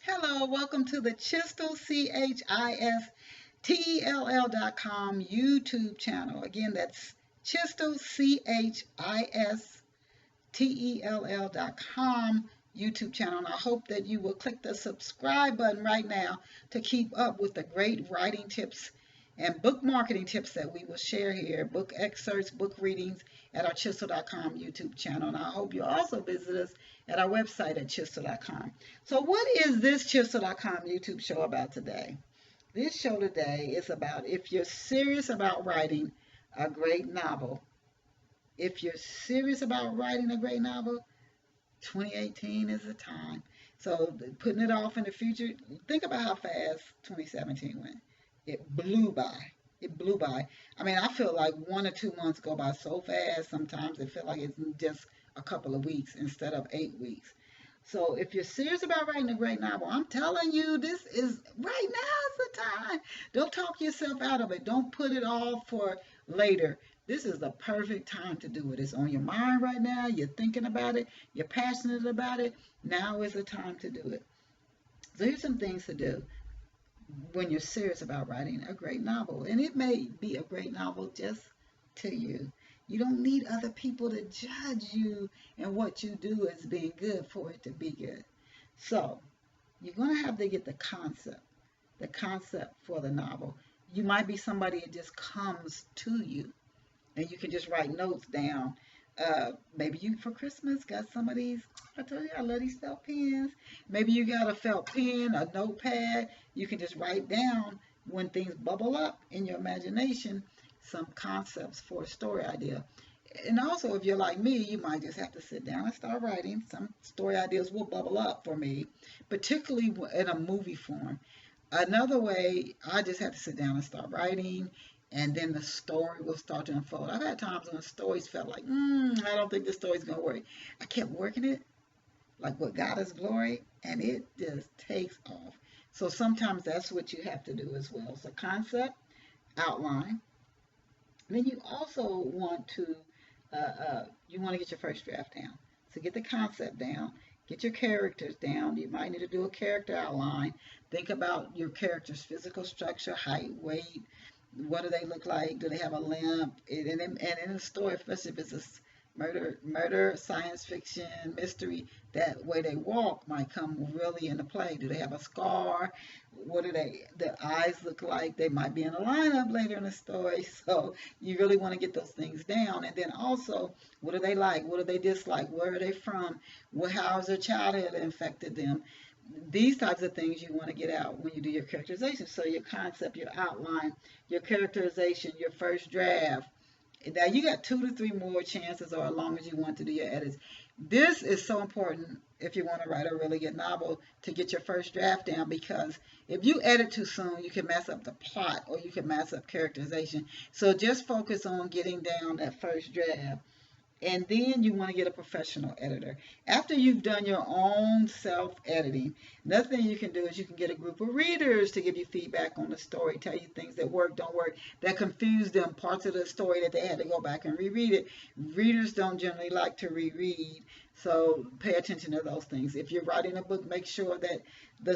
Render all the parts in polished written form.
Hello, welcome to the Chistel, CHISTELL.com YouTube channel. Again, that's Chistel, CHISTELL.com YouTube channel. And I hope that you will click the subscribe button right now to keep up with the great writing tips and book marketing tips that we will share here, book excerpts, book readings at our Chistel.com YouTube channel. And I hope you also visit us at our website at Chistel.com. So what is this Chistel.com YouTube show about today? This show today is about if you're serious about writing a great novel. If you're serious about writing a great novel, 2018 is the time. So putting it off in the future, think about how fast 2017 went. It blew by. It blew by. I mean, I feel like 1 or 2 months go by so fast. Sometimes it feels like it's just a couple of weeks instead of 8 weeks. So if you're serious about writing a great novel, I'm telling you, this is right now is the time. Don't talk yourself out of it. Don't put it off for later. This is the perfect time to do it. It's on your mind right now. You're thinking about it. You're passionate about it. Now is the time to do it. So here's some things to do when you're serious about writing a great novel. And it may be a great novel just to you. You don't need other people to judge you and what you do as being good for it to be good. So you're going to have to get the concept for the novel. You might be somebody that just comes to you and you can just write notes down. Maybe you, for Christmas, got some of these. I told you I love these felt pens. Maybe you got a felt pen, a notepad. You can just write down when things bubble up in your imagination, some concepts for a story idea. And also, if you're like me, you might just have to sit down and start writing. Some story ideas will bubble up for me, particularly in a movie form. Another way, I just have to sit down and start writing, and then the story will start to unfold. I've had times when stories felt like, I don't think this story's going to work. I kept working it, like with God is glory, and it just takes off. So sometimes that's what you have to do as well. So concept, outline. Then you also want to get your first draft down. So get the concept down. Get your characters down. You might need to do a character outline. Think about your character's physical structure, height, weight. What do they look like? Do they have a limp? And in a story, especially if it's a murder, science fiction, mystery, that way they walk might come really into play. Do they have a scar? What do the eyes look like? They might be in a lineup later in the story. So you really want to get those things down. And then also, what do they like? What do they dislike? Where are they from? How has their childhood affected them? These types of things you want to get out when you do your characterization. So your concept, your outline, your characterization, your first draft. Now you got 2 to 3 more chances, or as long as you want to do your edits. This is so important if you want to write a really good novel, to get your first draft down, because if you edit too soon, you can mess up the plot or you can mess up characterization. So just focus on getting down that first draft. And then you want to get a professional editor. After you've done your own self-editing, another thing you can do is you can get a group of readers to give you feedback on the story, tell you things that work, don't work, that confuse them, parts of the story that they had to go back and reread it. Readers don't generally like to reread, so pay attention to those things. If you're writing a book, make sure that the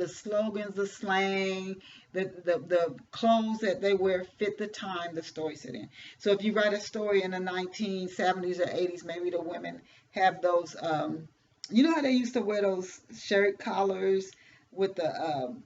slogans, the slang, the clothes that they wear fit the time the story set in. So if you write a story in the 1970s or 80s, maybe the women have those, you know how they used to wear those shirt collars with the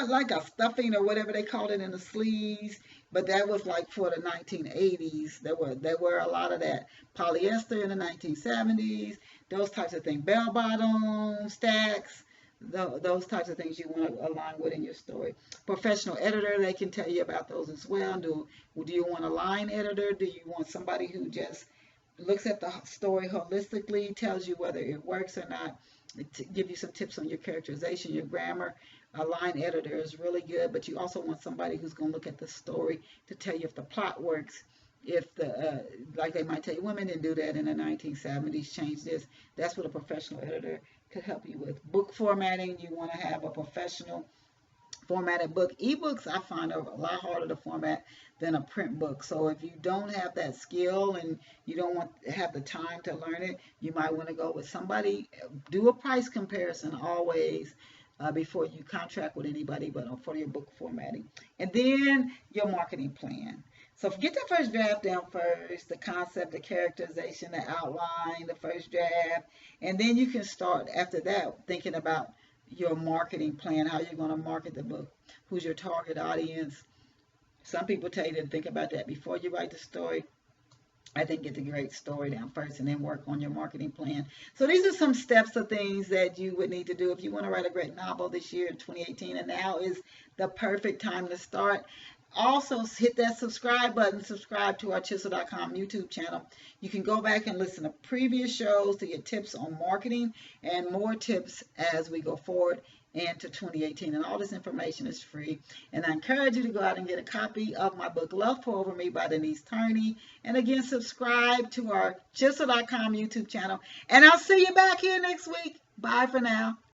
like a stuffing or whatever they called it in the sleeves, but that was like for the 1980s. There were a lot of that. Polyester in the 1970s, those types of things. Bell bottoms, stacks, those types of things you want to align with in your story. Professional editor, they can tell you about those as well. Do you want a line editor? Do you want somebody who just looks at the story holistically, tells you whether it works or not, to give you some tips on your characterization, your grammar? A line editor is really good, but you also want somebody who's going to look at the story to tell you if the plot works. If like they might tell you, women didn't do that in the 1970s, change this. That's what a professional editor could help you with. Book formatting, you want to have a professional formatted book. Ebooks I find are a lot harder to format than a print book. So if you don't have that skill and you don't want to have the time to learn it, you might want to go with somebody. Do a price comparison always before you contract with anybody, but for your book formatting. And then your marketing plan. So get the first draft down first, the concept, the characterization, the outline, the first draft, and then you can start after that thinking about your marketing plan, how you're going to market the book, who's your target audience. Some people tell you to think about that before you write the story. I think get the great story down first and then work on your marketing plan. So these are some steps of things that you would need to do if you want to write a great novel this year in 2018. And now is the perfect time to start. Also, hit that subscribe button. Subscribe to our Chisel.com YouTube channel. You can go back and listen to previous shows to get tips on marketing and more tips as we go forward into 2018. And all this information is free. And I encourage you to go out and get a copy of my book, Love Pour Over Me by Denise Turney. And again, subscribe to our Chisel.com YouTube channel. And I'll see you back here next week. Bye for now.